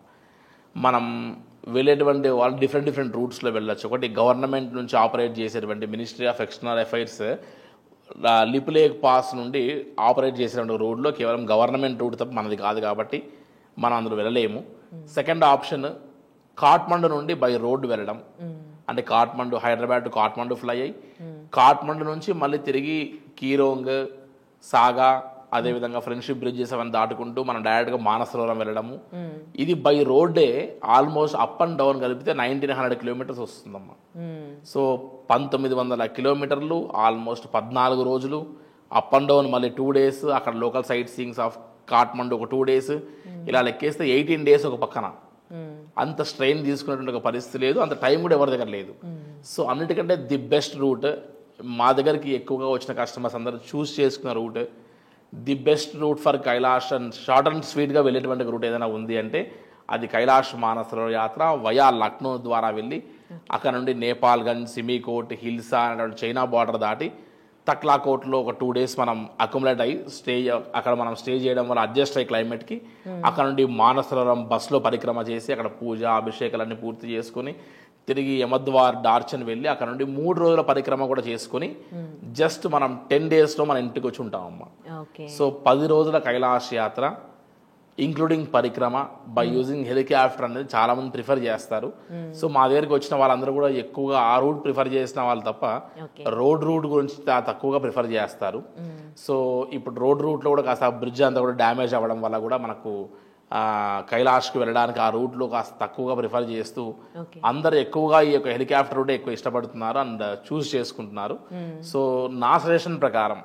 [SPEAKER 3] మనం వెళ్ళేటువంటి వాళ్ళు డిఫరెంట్ రూట్స్లో వెళ్ళొచ్చు. ఒకటి గవర్నమెంట్ నుంచి ఆపరేట్ చేసేటువంటి ministry of external affairs Lipulekh pass నుండి ఆపరేట్ చేసేటువంటి రోడ్లో కేవలం గవర్నమెంట్ రూట్ తప్ప మనది కాదు కాబట్టి మనం అందులో వెళ్ళలేము. సెకండ్ ఆప్షన్ కాఠ్మండు నుండి బై రోడ్డు వెళ్ళడం, అంటే కాఠ్మండు, హైదరాబాద్ టు కాఠ్మండు ఫ్లై అయ్యి కాఠ్మండు నుంచి మళ్ళీ తిరిగి కీరోంగ్, సాగా, అదేవిధంగా ఫ్రెండ్షిప్ బ్రిడ్జెస్ అవన్నీ దాటుకుంటూ మనం డైరెక్ట్గా మానస సరోవరం వెళ్ళడము. ఇది బై రోడ్డే ఆల్మోస్ట్ అప్ అండ్ డౌన్ కలిపితే 1900 kilometers వస్తుందమ్మా. సో 1900 kilometers, ఆల్మోస్ట్ 14 రోజులు అప్ అండ్ డౌన్, మళ్ళీ 2 days అక్కడ local site seeings of Kathmandu ఒక 2 days, ఇలా లెక్కేస్తే 18 days ఒక పక్కన. అంత స్ట్రెయిన్ తీసుకునేటువంటి ఒక పరిస్థితి లేదు, అంత టైం కూడా ఎవరి దగ్గర లేదు. సో అన్నిటికంటే ది బెస్ట్ రూట్, మా దగ్గరికి ఎక్కువగా వచ్చిన కస్టమర్స్ అందరూ చూస్ చేసుకున్న route, the best route for Kailash and short and స్వీట్గా వెళ్ళేటువంటి రూట్ ఏదైనా ఉంది అంటే అది కైలాష్ మానస సరోవర్ యాత్ర వయా లక్నో ద్వారా వెళ్ళి అక్కడ నుండి నేపాల్గంజ్, సిమికోట్, హిల్సా అనేటువంటి చైనా బార్డర్ దాటి తక్లాకోట్లో ఒక 2 days మనం అక్యుములేట్ అయ్యి అక్కడ మనం స్టే చేయడం వల్ల అడ్జస్ట్ అయ్యి క్లైమేట్కి అక్కడ నుండి మానసరోవరం బస్సులో పరిక్రమ చేసి అక్కడ పూజ అభిషేకాలన్నీ పూర్తి చేసుకుని తిరిగి యమద్వార్ డార్చన్ వెళ్ళి అక్కడ నుండి 3 రోజుల పరిక్రమ కూడా చేసుకుని జస్ట్ మనం 10 daysలో మన ఇంటికి వచ్చి ఉంటామమ్మా. సో 10 రోజుల కైలాష్ యాత్ర including Parikrama by using helicopter అనేది చాలా మంది ప్రిఫర్ చేస్తారు. సో మా దగ్గరికి వచ్చిన వాళ్ళందరూ కూడా ఎక్కువగా ఆ రూట్ ప్రిఫర్ చేసిన వాళ్ళు తప్ప రోడ్ రూట్ గురించి తక్కువగా ప్రిఫర్ చేస్తారు. సో ఇప్పుడు రోడ్ రూట్లో కూడా కాస్త బ్రిడ్జ్ అంతా కూడా డ్యామేజ్ అవ్వడం వల్ల కూడా మనకు కైలాష్కి వెళ్ళడానికి ఆ రూట్లో కాస్త తక్కువగా ప్రిఫర్ చేస్తూ అందరు ఎక్కువగా ఈ యొక్క హెలికాప్టర్ రూటే ఎక్కువ ఇష్టపడుతున్నారు అండ్ చూస్ చేసుకుంటున్నారు. సో నా సజెషన్ ప్రకారం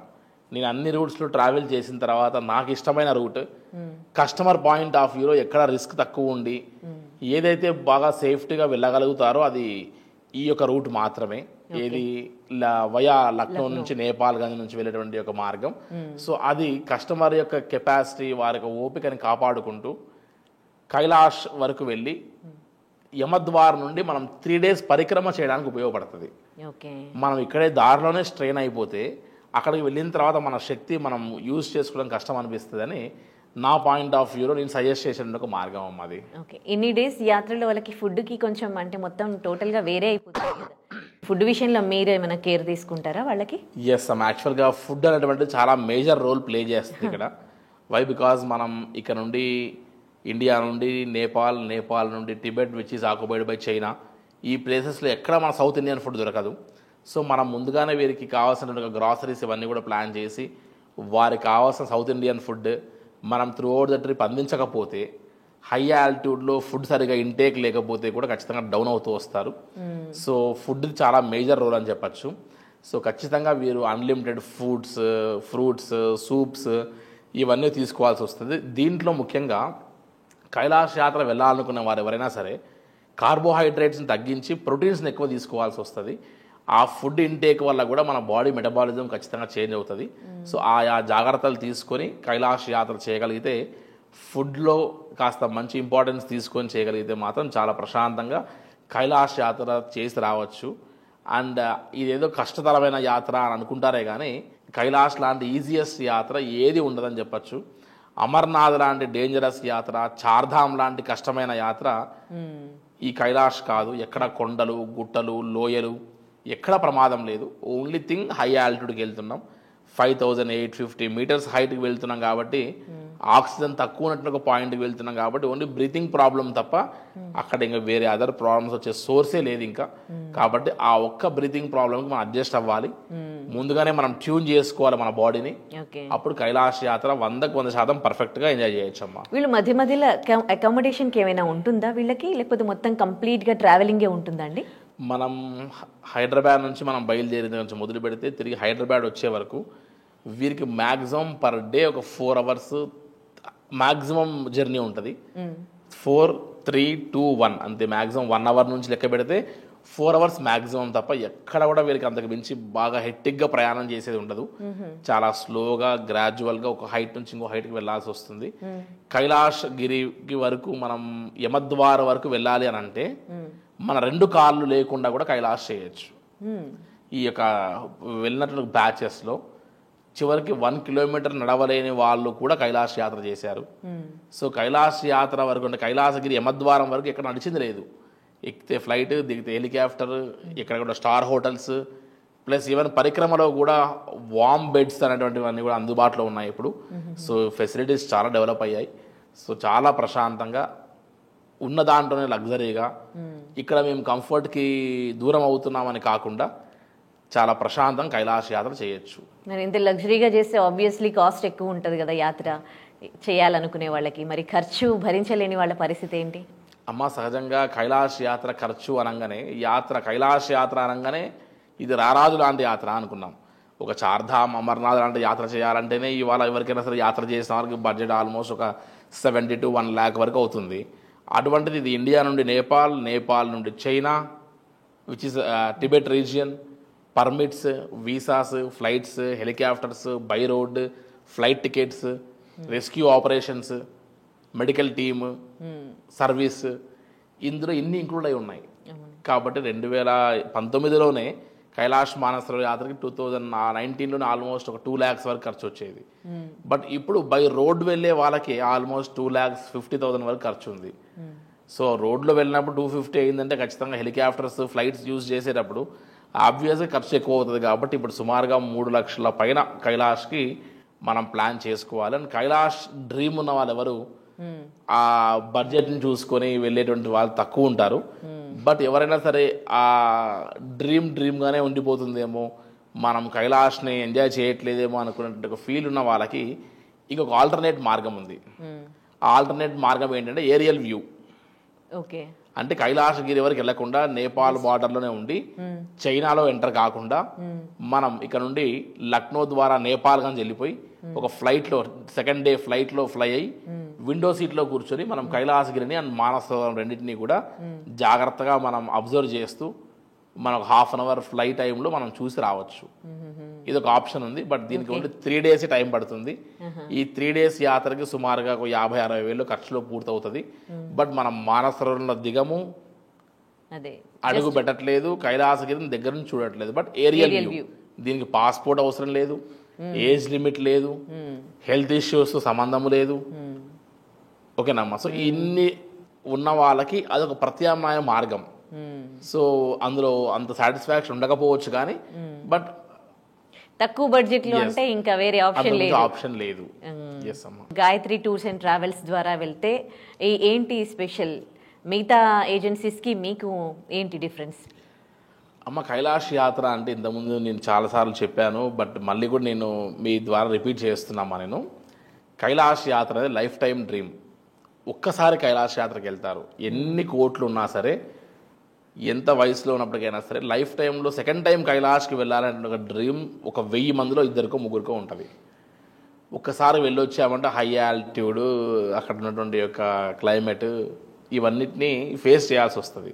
[SPEAKER 3] నేను అన్ని రూట్స్లో ట్రావెల్ చేసిన తర్వాత నాకు ఇష్టమైన రూట్ కస్టమర్ పాయింట్ ఆఫ్ వ్యూలో ఎక్కడ రిస్క్ తక్కువ ఉండి ఏదైతే బాగా సేఫ్టీగా వెళ్ళగలుగుతారో అది ఈ యొక్క రూట్ మాత్రమే. ఏది వయా లక్నో నుంచి నేపాల్గంజ్ నుంచి వెళ్ళేటువంటి ఒక మార్గం. సో అది కస్టమర్ యొక్క కెపాసిటీ వారి యొక్క ఓపికని కాపాడుకుంటూ కైలాష్ వరకు వెళ్ళి యమద్వార్ నుండి మనం 3 days పరిక్రమ చేయడానికి ఉపయోగపడుతుంది. మనం ఇక్కడే దారిలోనే స్ట్రెయిన్ అయిపోతే అక్కడికి వెళ్ళిన తర్వాత మన శక్తి మనం యూజ్ చేసుకోవడం కష్టం అనిపిస్తుందని నా పాయింట్ ఆఫ్ వ్యూలో నేను సజెస్ట్ చేసిన ఒక మార్గం అమ్మది.
[SPEAKER 2] ఓకే, ఇన్ని డేస్ యాత్రలో వాళ్ళకి ఫుడ్కి కొంచెం అంటే మొత్తం టోటల్గా వేరే అయిపోతుంది కదా, ఫుడ్ విషయంలో మీరు ఏమైనా కేర్ తీసుకుంటారా వాళ్ళకి?
[SPEAKER 3] ఎస్ అమ్మ, యాక్చువల్గా ఫుడ్ అనేటువంటి చాలా మేజర్ రోల్ ప్లే చేస్తుంది ఇక్కడ. వై బికాజ్ మనం ఇక్కడ నుండి ఇండియా నుండి నేపాల్ నుండి Tibet which is occupied by China, ఈ ప్లేసెస్లో ఎక్కడ మన సౌత్ ఇండియన్ ఫుడ్ దొరకదు. సో మనం ముందుగానే వీరికి కావాల్సిన గ్రాసరీస్ ఇవన్నీ కూడా ప్లాన్ చేసి వారికి కావాల్సిన సౌత్ ఇండియన్ ఫుడ్ మనం త్రూ అవుట్ ద ట్రిప్ అందించకపోతే హై ఆల్టిట్యూడ్లో ఫుడ్ సరిగా ఇంటేక్ లేకపోతే కూడా ఖచ్చితంగా డౌన్ అవుతూ వస్తారు. సో ఫుడ్ చాలా మేజర్ రోల్ అని చెప్పచ్చు. సో ఖచ్చితంగా వీరు అన్లిమిటెడ్ ఫుడ్స్, ఫ్రూట్స్, సూప్స్ ఇవన్నీ తీసుకోవాల్సి వస్తుంది. దీంట్లో ముఖ్యంగా కైలాష్ యాత్ర వెళ్ళాలనుకున్న వారు ఎవరైనా సరే కార్బోహైడ్రేట్స్ని తగ్గించి ప్రోటీన్స్ని ఎక్కువ తీసుకోవాల్సి వస్తుంది. ఆ ఫుడ్ ఇంటేక్ వల్ల కూడా మన బాడీ మెటబాలిజం ఖచ్చితంగా చేంజ్ అవుతుంది. సో ఆయా జాగ్రత్తలు తీసుకొని కైలాష్ యాత్ర చేయగలిగితే ఫుడ్లో కాస్త మంచి ఇంపార్టెన్స్ తీసుకొని చేయగలిగితే మాత్రం చాలా ప్రశాంతంగా కైలాష్ యాత్ర చేసి రావచ్చు. అండ్ ఇదేదో కష్టతరమైన యాత్ర అని అనుకుంటారే కానీ కైలాష్ లాంటి ఈజియెస్ట్ యాత్ర ఏది ఉండదని చెప్పచ్చు. అమర్నాథ్ లాంటి డేంజరస్ యాత్ర, చార్ధామ్ లాంటి కష్టమైన యాత్ర ఈ కైలాష్ కాదు. ఎక్కడ కొండలు, గుట్టలు, లోయలు, ఎక్కడ ప్రమాదం లేదు. ఓన్లీ థింగ్ హై ఆల్టిట్యూడ్కి వెళ్తున్నాం, 5850 meters హైట్కి వెళ్తున్నాం కాబట్టి ఆక్సిజన్ తక్కువ ఉన్నట్టు ఒక పాయింట్కి వెళ్తున్నాం కాబట్టి ఓన్లీ బ్రీతింగ్ ప్రాబ్లం తప్ప అక్కడ ఇంకా వేరే అదర్ ప్రాబ్లమ్స్ వచ్చే సోర్సే లేదు ఇంకా. కాబట్టి ఆ ఒక్క బ్రీతింగ్ ప్రాబ్లంకి మనం అడ్జస్ట్ అవ్వాలి, ముందుగానే మనం ట్యూన్ చేసుకోవాలి మన బాడీని. అప్పుడు కైలాష్ యాత్ర 100% పర్ఫెక్ట్గా ఎంజాయ్ చేయొచ్చు అమ్మా.
[SPEAKER 2] వీళ్ళు మధ్య మధ్యలో అకామిడేషన్కి ఏమైనా ఉంటుందా వీళ్ళకి, లేకపోతే మొత్తం కంప్లీట్గా ట్రావెలింగే ఉంటుందండి?
[SPEAKER 3] మనం హైదరాబాద్ నుంచి మనం బయలుదేరిన నుంచి మొదలు పెడితే తిరిగి హైదరాబాద్ వచ్చే వరకు వీరికి మ్యాక్సిమం పర్ డే ఒక 4 hours మ్యాక్సిమం జర్నీ ఉంటుంది. 4, 3, 2, 1 అంతే. మ్యాక్సిమం 1 hour నుంచి లెక్క పెడితే 4 hours మ్యాక్సిమం తప్ప ఎక్కడ కూడా వీరికి అంతకు మించి బాగా హెక్టిక్గా ప్రయాణం చేసేది ఉండదు. చాలా స్లోగా గ్రాడ్యువల్గా ఒక హైట్ నుంచి ఇంకో హైట్కి వెళ్ళాల్సి వస్తుంది. కైలాష్ గిరికి వరకు మనం యమద్వార్ వరకు వెళ్ళాలి అని అంటే మన 2 కార్లు లేకుండా కూడా కైలాష్ చేయొచ్చు. ఈ యొక్క వెళ్ళినటువంటి బ్యాచెస్లో చివరికి 1 kilometer నడవలేని వాళ్ళు కూడా కైలాష్ యాత్ర చేశారు. సో కైలాష్ యాత్ర వరకు అంటే కైలాసగిరి యమద్వారం వరకు ఎక్కడ నడిచింది లేదు. ఎక్కితే ఫ్లైట్, దిగితే హెలికాప్టర్, ఇక్కడ కూడా స్టార్ హోటల్స్, ప్లస్ ఈవెన్ పరిక్రమలో కూడా వార్మ్ బెడ్స్ అనేటువంటివన్నీ కూడా అందుబాటులో ఉన్నాయి ఇప్పుడు. సో ఫెసిలిటీస్ చాలా డెవలప్ అయ్యాయి. సో చాలా ప్రశాంతంగా ఉన్న దాంట్లోనే లగ్జరీగా ఇక్కడ మేము కంఫర్ట్కి దూరం అవుతున్నామని కాకుండా చాలా ప్రశాంతంగా కైలాష్ యాత్ర చేయొచ్చు.
[SPEAKER 2] మరి ఇంత లగ్జరీగా చేస్తే ఆబ్వియస్లీ కాస్ట్ ఎక్కువ ఉంటుంది కదా యాత్ర చేయాలనుకునే వాళ్ళకి, మరి ఖర్చు భరించలేని వాళ్ళ పరిస్థితి ఏంటి
[SPEAKER 3] అమ్మ? సహజంగా కైలాష్ యాత్ర ఖర్చు అనగానే కైలాష్ యాత్ర అనగానే ఇది రారాజు లాంటి యాత్ర అనుకున్నాం. ఒక చార్ధామ్, అమర్నాథ్ లాంటి యాత్ర చేయాలంటేనే ఇవాళ ఎవరికైనా సరే యాత్ర చేసిన వారికి బడ్జెట్ ఆల్మోస్ట్ ఒక 70 to 1 lakh వరకు అవుతుంది. అటువంటిది ఇది ఇండియా నుండి నేపాల్ నుండి China which is Tibet region, permits, visas, flights, helicopters, by road, flight tickets, rescue operations, medical team, service, ఇందులో ఇన్ని ఇంక్లూడ్ అయి ఉన్నాయి. కాబట్టి 2019లోనే కైలాష్ మానసరోవర్ యాత్రకి 2019లోనే ఆల్మోస్ట్ ఒక 2 lakhs వరకు ఖర్చు వచ్చేది. బట్ ఇప్పుడు బై రోడ్ వెళ్ళే వాళ్ళకి ఆల్మోస్ట్ 2,50,000 వరకు ఖర్చు ఉంది. సో రోడ్లో వెళ్ళినప్పుడు 250 అయిందంటే ఖచ్చితంగా హెలికాప్టర్స్ ఫ్లైట్స్ యూజ్ చేసేటప్పుడు ఆబ్వియస్గా ఖర్చు ఎక్కువ అవుతుంది. కాబట్టి ఇప్పుడు సుమారుగా 3 లక్షల పైన కైలాష్కి మనం ప్లాన్ చేసుకోవాలి. అండ్ కైలాష్ డ్రీమ్ ఉన్న వాళ్ళు ఎవరు ఆ బడ్జెట్ని చూసుకొని వెళ్ళేటువంటి వాళ్ళు తక్కువ ఉంటారు. బట్ ఎవరైనా సరే ఆ డ్రీమ్గానే ఉండిపోతుందేమో, మనం కైలాష్ని ఎంజాయ్ చేయట్లేదేమో అనుకున్నటువంటి ఒక ఫీల్ ఉన్న వాళ్ళకి ఇంకొక ఆల్టర్నేట్ మార్గం ఉంది. ఆ ఆల్టర్నేట్ మార్గం ఏంటంటే ఏరియల్ వ్యూ.
[SPEAKER 2] ఓకే,
[SPEAKER 3] అంటే కైలాసగిరి వరకు వెళ్లకుండా నేపాల్ బార్డర్లోనే ఉండి చైనాలో ఎంటర్ కాకుండా మనం ఇక్కడ నుండి లక్నో ద్వారా నేపాల్ గాని వెళ్ళిపోయి ఒక ఫ్లైట్లో సెకండ్ డే ఫ్లైట్లో ఫ్లై అయ్యి విండో సీట్లో కూర్చొని మనం కైలాసగిరిని అండ్ మానసరోవరం రెండింటినీ కూడా జాగ్రత్తగా మనం అబ్జర్వ్ చేస్తూ మనకు 1/2 hour ఫ్లైట్ టైంలో మనం చూసి రావచ్చు. ఇది ఒక ఆప్షన్ ఉంది. బట్ దీనికి ఓన్లీ 3 days టైం పడుతుంది. ఈ 3 days యాత్రకి సుమారుగా ఒక 50-60 వేలు ఖర్చులో పూర్తవుతుంది. బట్ మనం మానసరోవరంలో దిగము, అడుగు పెట్టట్లేదు, కైలాసగిరిని దగ్గర నుంచి చూడట్లేదు. But aerial view. దీనికి పాస్పోర్ట్ అవసరం లేదు, ఏజ్ లిమిట్ లేదు, హెల్త్ ఇష్యూస్ సంబంధం లేదు. ఓకేనమ్మా. సో ఇన్ని ఉన్న వాళ్ళకి అదొక ప్రత్యామ్నాయ మార్గం. సో అందులో అంత సాటిస్ఫాక్షన్ ఉండకపోవచ్చు కానీ బట్
[SPEAKER 2] తక్కువ బడ్జెట్ లో అంటే ఇంకా వేరే
[SPEAKER 3] ఆప్షన్ లేదు.
[SPEAKER 2] గాయత్రి టూర్స్ అండ్ ట్రావెల్స్ ద్వారా వెళ్తే ఏంటి స్పెషల్, మిగతా ఏజెన్సీస్ కి మీకు ఏంటి డిఫరెన్స్?
[SPEAKER 3] అమ్మ, కైలాష్ యాత్ర అంటే ఇంతకుముందు నేను చాలాసార్లు చెప్పాను, బట్ మళ్ళీ కూడా నేను మీ ద్వారా రిపీట్ చేస్తున్నామా. నేను కైలాష్ యాత్ర అనేది లైఫ్ టైం డ్రీమ్. ఒక్కసారి కైలాష్ యాత్రకి వెళ్తారు, ఎన్ని కోట్లు ఉన్నా సరే, ఎంత వయసులో ఉన్నప్పటికైనా సరే, లైఫ్ టైంలో సెకండ్ టైం కైలాష్కి వెళ్ళాలంటే ఒక డ్రీమ్ ఒక 1000 మందిలో 2-3 ఉంటుంది. ఒక్కసారి వెళ్ళొచ్చామంటే హై ఆల్టిట్యూడ్, అక్కడ ఉన్నటువంటి యొక్క క్లైమేట్, ఇవన్నిటినీ ఫేస్ చేయాల్సి వస్తుంది.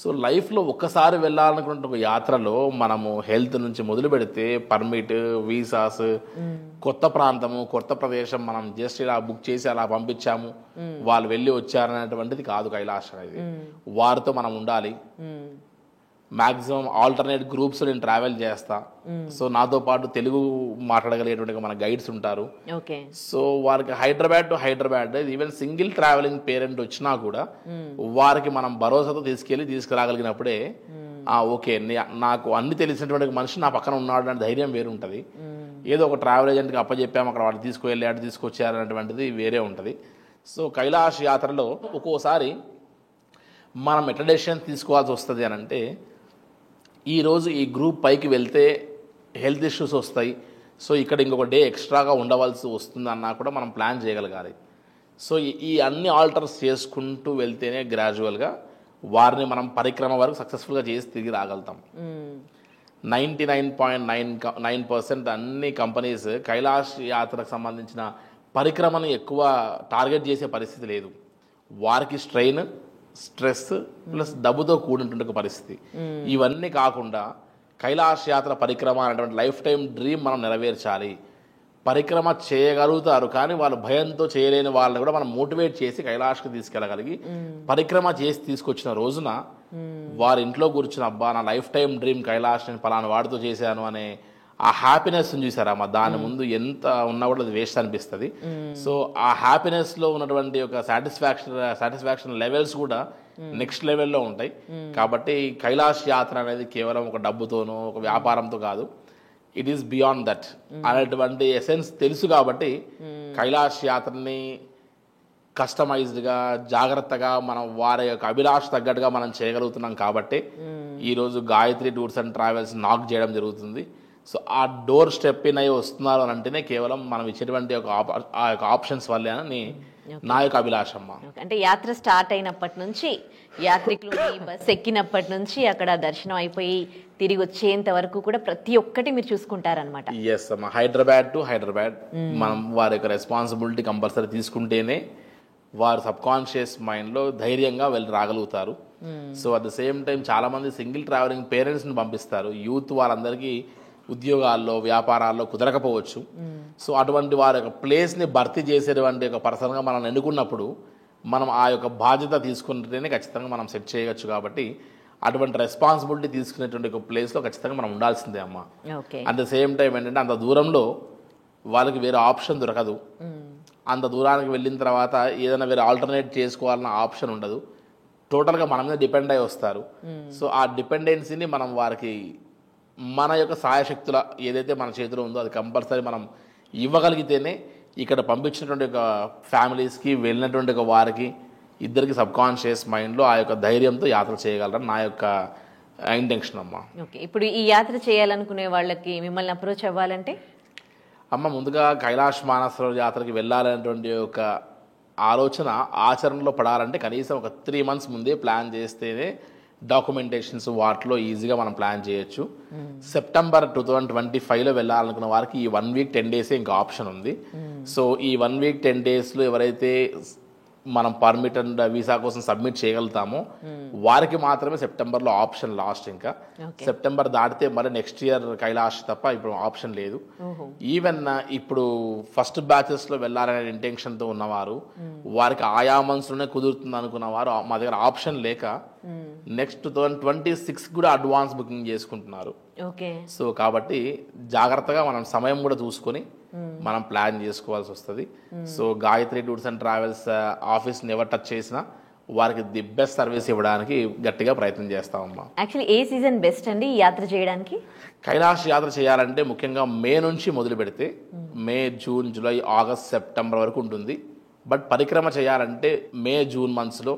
[SPEAKER 3] సో లైఫ్లో ఒక్కసారి వెళ్ళాలనుకున్న ఒక యాత్రలో మనము హెల్త్ నుంచి మొదలు పెడితే పర్మిట్, వీసాస్, కొత్త ప్రాంతము, కొత్త ప్రదేశం మనం జస్ట్ ఇలా బుక్ చేసి అలా పంపించాము, వాళ్ళు వెళ్ళి వచ్చారనేటువంటిది కాదు కైలాష్ అనేది. వారితో మనం ఉండాలి. మ్యాక్సిమం ఆల్టర్నేట్ గ్రూప్స్ నేను ట్రావెల్ చేస్తా. సో నాతో పాటు తెలుగు మాట్లాడగలిగేటువంటి మన గైడ్స్ ఉంటారు. సో వారికి Hyderabad to Hyderabad even single travelling parent వచ్చినా కూడా వారికి మనం భరోసాతో తీసుకురాగలిగినప్పుడే ఓకే నాకు అన్ని తెలిసినటువంటి మనిషి నా పక్కన ఉన్నాడు అనే ధైర్యం వేరు ఉంటుంది. ఏదో ఒక ట్రావెల్ ఏజెంట్కి అప్పచెప్పాము, అక్కడ వాళ్ళు తీసుకువెళ్ళాడు తీసుకొచ్చారనేటువంటిది వేరే ఉంటుంది. సో కైలాష్ యాత్రలో ఒక్కోసారి మనం ఎట్లా డెసిషన్ తీసుకోవాల్సి వస్తుంది అని అంటే, ఈరోజు ఈ గ్రూప్ పైకి వెళ్తే హెల్త్ ఇష్యూస్ వస్తాయి, సో ఇక్కడ ఇంకొక డే ఎక్స్ట్రాగా ఉండవలసి వస్తుంది అన్నా కూడా మనం ప్లాన్ చేయగలగాలి. సో ఈ అన్ని ఆల్టర్స్ చేసుకుంటూ వెళ్తేనే గ్రాడ్యువల్గా వారిని మనం పరిక్రమ వరకు సక్సెస్ఫుల్గా చేసి తిరిగి రాగలుగుతాం. 99.99% అన్ని కంపెనీస్ కైలాష్ యాత్రకు సంబంధించిన పరిక్రమను ఎక్కువ టార్గెట్ చేసే పరిస్థితి లేదు. వారికి స్ట్రెయిన్, స్ట్రెస్ ప్లస్ డబ్బుతో కూడినటువంటి పరిస్థితి. ఇవన్నీ కాకుండా కైలాష్ యాత్ర పరిక్రమ అనేటువంటి లైఫ్ టైం డ్రీమ్ మనం నెరవేర్చాలి. పరిక్రమ చేయగలుగుతారు కానీ వాళ్ళు భయంతో చేయలేని వాళ్ళని కూడా మనం మోటివేట్ చేసి కైలాష్కి తీసుకెళ్ళగలిగి పరిక్రమ చేసి తీసుకొచ్చిన రోజున వారి ఇంట్లో కూర్చున్న అబ్బా నా లైఫ్ టైం డ్రీమ్ కైలాష్ నేను పలానా వాడితో చేశాను అనే ఆ హ్యాపీనెస్ చూసారమ్మా, దాని ముందు ఎంత ఉన్నా కూడా అది వేస్ట్ అనిపిస్తుంది. సో ఆ హ్యాపీనెస్లో ఉన్నటువంటి ఒక సాటిస్ఫాక్షన్ లెవెల్స్ కూడా నెక్స్ట్ లెవెల్లో ఉంటాయి. కాబట్టి కైలాష్ యాత్ర అనేది కేవలం ఒక డబ్బుతోనో ఒక వ్యాపారంతో కాదు, ఇట్ ఈస్ బియాండ్ దట్ అనేటువంటి ఎసెన్స్ తెలుసు. కాబట్టి కైలాష్ యాత్రని కస్టమైజ్డ్గా జాగ్రత్తగా మనం వారి యొక్క అభిలాష తగ్గట్టుగా మనం చేయగలుగుతున్నాం. కాబట్టి ఈరోజు గాయత్రి టూర్స్ అండ్ ట్రావెల్స్ నాక్ చేయడం జరుగుతుంది. సో ఆ డోర్ స్టెప్ ఇన్ అయి వస్తున్నారు అని అంటేనే కేవలం మనం ఇచ్చేటువంటి ఆ యొక్క ఆప్షన్స్ వల్లే అని నా యొక్క అభిలాషమ్మ.
[SPEAKER 2] అంటే యాత్ర స్టార్ట్ అయినప్పటి నుంచి, యాత్రికులు ఈ బస్ ఎక్కినప్పటి నుంచి అక్కడ దర్శనం అయిపోయి తిరిగి వచ్చేంత వరకు కూడా ప్రతి ఒక్కటి మీరు చూసుకుంటారనమాట.
[SPEAKER 3] ఎస్ అమ్మా, హైదరాబాద్ టు హైదరాబాద్ మనం వారి యొక్క రెస్పాన్సిబిలిటీ కంపల్సరీ తీసుకుంటేనే వారు సబ్ కాన్షియస్ మైండ్లో ధైర్యంగా వెళ్ళి రాగలుగుతారు. So at the same time చాలామంది సింగిల్ ట్రావెలింగ్ పేరెంట్స్ని పంపిస్తారు. యూత్ వాళ్ళందరికీ ఉద్యోగాల్లో వ్యాపారాల్లో కుదరకపోవచ్చు. సో అటువంటి వారి యొక్క ప్లేస్ని భర్తీ చేసేటువంటి ఒక పర్సన్గా మనం ఎన్నుకున్నప్పుడు మనం ఆ యొక్క బాధ్యత తీసుకుంటేనే ఖచ్చితంగా మనం సెట్ చేయవచ్చు. కాబట్టి అటువంటి రెస్పాన్సిబిలిటీ తీసుకునేటువంటి ఒక ప్లేస్లో ఖచ్చితంగా మనం ఉండాల్సిందే అమ్మ.
[SPEAKER 2] Okay.
[SPEAKER 3] At the same time ఏంటంటే అంత దూరంలో వాళ్ళకి వేరే ఆప్షన్ దొరకదు. అంత దూరానికి వెళ్ళిన తర్వాత ఏదైనా వేరే ఆల్టర్నేట్ చేసుకోవాలన్న ఆప్షన్ ఉండదు. టోటల్గా మన మీద డిపెండ్ అయి వస్తారు. సో ఆ డిపెండెన్సీని మనం వారికి మన యొక్క సాయశక్తుల ఏదైతే మన చేతిలో ఉందో అది కంపల్సరీ మనం ఇవ్వగలిగితేనే ఇక్కడ పంపించినటువంటి ఒక ఫ్యామిలీస్కి వెళ్ళినటువంటి ఒక వారికి ఇద్దరికి సబ్కాన్షియస్ మైండ్లో ఆ యొక్క ధైర్యంతో యాత్ర చేయగలరని నా యొక్క ఇంటెన్షన్ అమ్మ.
[SPEAKER 2] ఓకే. ఇప్పుడు ఈ యాత్ర చేయాలనుకునే వాళ్ళకి మిమ్మల్ని అప్రోచ్ అవ్వాలంటే
[SPEAKER 3] అమ్మ ముందుగా కైలాష్ మానసరోవర్ యాత్రకి వెళ్ళాలనేటువంటి ఒక ఆలోచన ఆచరణలో పడాలంటే కనీసం ఒక 3 months ముందే ప్లాన్ చేస్తేనే డాక్యుమెంటేషన్స్ వాటిలో ఈజీగా మనం ప్లాన్ చేయొచ్చు. సెప్టెంబర్ 2025లో వెళ్ళాలనుకున్న వారికి ఈ 1 week 10 days ఇంకా ఆప్షన్ ఉంది. సో ఈ 1 week 10 daysలో ఎవరైతే మనం పర్మిట్ అండ్ వీసా కోసం సబ్మిట్ చేయగలుగుతామో వారికి మాత్రమే సెప్టెంబర్లో ఆప్షన్ లాస్ట్. ఇంకా సెప్టెంబర్ దాటితే మరి నెక్స్ట్ ఇయర్ కైలాష్ తప్ప ఇప్పుడు ఆప్షన్ లేదు. ఈవెన్ ఇప్పుడు ఫస్ట్ బ్యాచెస్లో వెళ్ళాలనే ఇంటెన్షన్తో ఉన్నవారు వారికి ఆయా మంత్స్లోనే కుదురుతుంది అనుకున్న వారు మా దగ్గర ఆప్షన్ లేక నెక్స్ట్ 2026 కూడా అడ్వాన్స్ బుకింగ్ చేసుకుంటున్నారు.
[SPEAKER 2] ఓకే.
[SPEAKER 3] సో కాబట్టి జాగ్రత్తగా మనం సమయం కూడా చూసుకొని మనం ప్లాన్ చేసుకోవాల్సి వస్తుంది. So Gayatri tours and travels ఆఫీస్ని ఎవరు టచ్ చేసినా వారికి ది బెస్ట్ సర్వీస్ ఇవ్వడానికి గట్టిగా ప్రయత్నం చేస్తామమ్మా.
[SPEAKER 2] యాక్చువల్లీ ఏ సీజన్ బెస్ట్ అండి ఈ యాత్ర చేయడానికి?
[SPEAKER 3] కైలాష్ యాత్ర చేయాలంటే ముఖ్యంగా మే నుంచి మొదలు పెడితే మే, జూన్, జూలై, ఆగస్ట్, సెప్టెంబర్ వరకు ఉంటుంది. బట్ పరిక్రమ చేయాలంటే మే, జూన్ మంత్స్లో,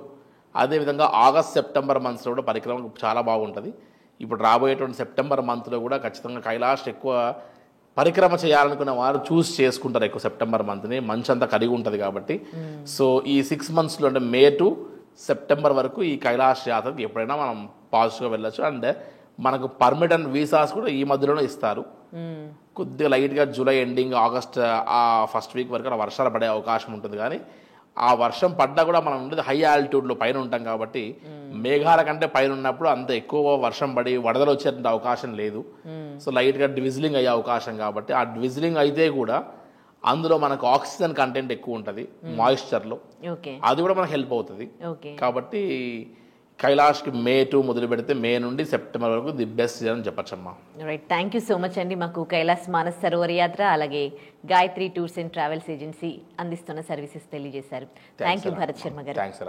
[SPEAKER 3] అదేవిధంగా ఆగస్ట్, సెప్టెంబర్ మంత్స్లో కూడా పరిక్రమ చాలా బాగుంటుంది. ఇప్పుడు రాబోయేటువంటి సెప్టెంబర్ మంత్లో కూడా ఖచ్చితంగా కైలాష్ ఎక్కువ పరిక్రమ చేయాలనుకున్న వారు చూస్ చేసుకుంటారు ఎక్కువ సెప్టెంబర్ మంత్ని. మంచు అంతా కరిగి ఉంటుంది కాబట్టి. సో ఈ 6 monthsలో అంటే మే టు సెప్టెంబర్ వరకు ఈ కైలాష్ యాత్రకి ఎప్పుడైనా మనం పాజిటివ్గా వెళ్ళొచ్చు. అండ్ మనకు పర్మిట్ అండ్ వీసాస్ కూడా ఈ మధ్యలోనే ఇస్తారు. కొద్దిగా లైట్గా జూలై ఎండింగ్, ఆగస్ట్ ఆ ఫస్ట్ వీక్ వరకు వర్షాలు పడే అవకాశం ఉంటుంది. కానీ ఆ వర్షం పడ్డా కూడా మనం ఉండేది హై ఆల్టిట్యూడ్లో పైన ఉంటాం కాబట్టి మేఘాల కంటే పైన ఉన్నప్పుడు అంత ఎక్కువ వర్షం పడి వరదలు వచ్చేటువంటి అవకాశం లేదు. సో లైట్గా డ్విజిలింగ్ అయ్యే అవకాశం కాబట్టి ఆ డ్విజిలింగ్ అయితే కూడా అందులో మనకు ఆక్సిజన్ కంటెంట్ ఎక్కువ ఉంటుంది మాయిశ్చర్లో, అది కూడా మనకు హెల్ప్ అవుతుంది. కాబట్టి కైలాష్కి మే 2 మొదలు పెడితే మే నుండి సెప్టెంబర్ వరకు ది బెస్ట్ సీజన్ అని చెప్పచ్చమ్మా.
[SPEAKER 2] Right. Thank you so much అండి. మాకు కైలాస్ మానస్ సరోవర్ యాత్ర అలాగే Gayatri tours and travels agency అందిస్తున్న సర్వీసెస్ తెలియజేశారు. థ్యాంక్ యూ భరత్ శర్మ గారు.
[SPEAKER 3] థ్యాంక్స్.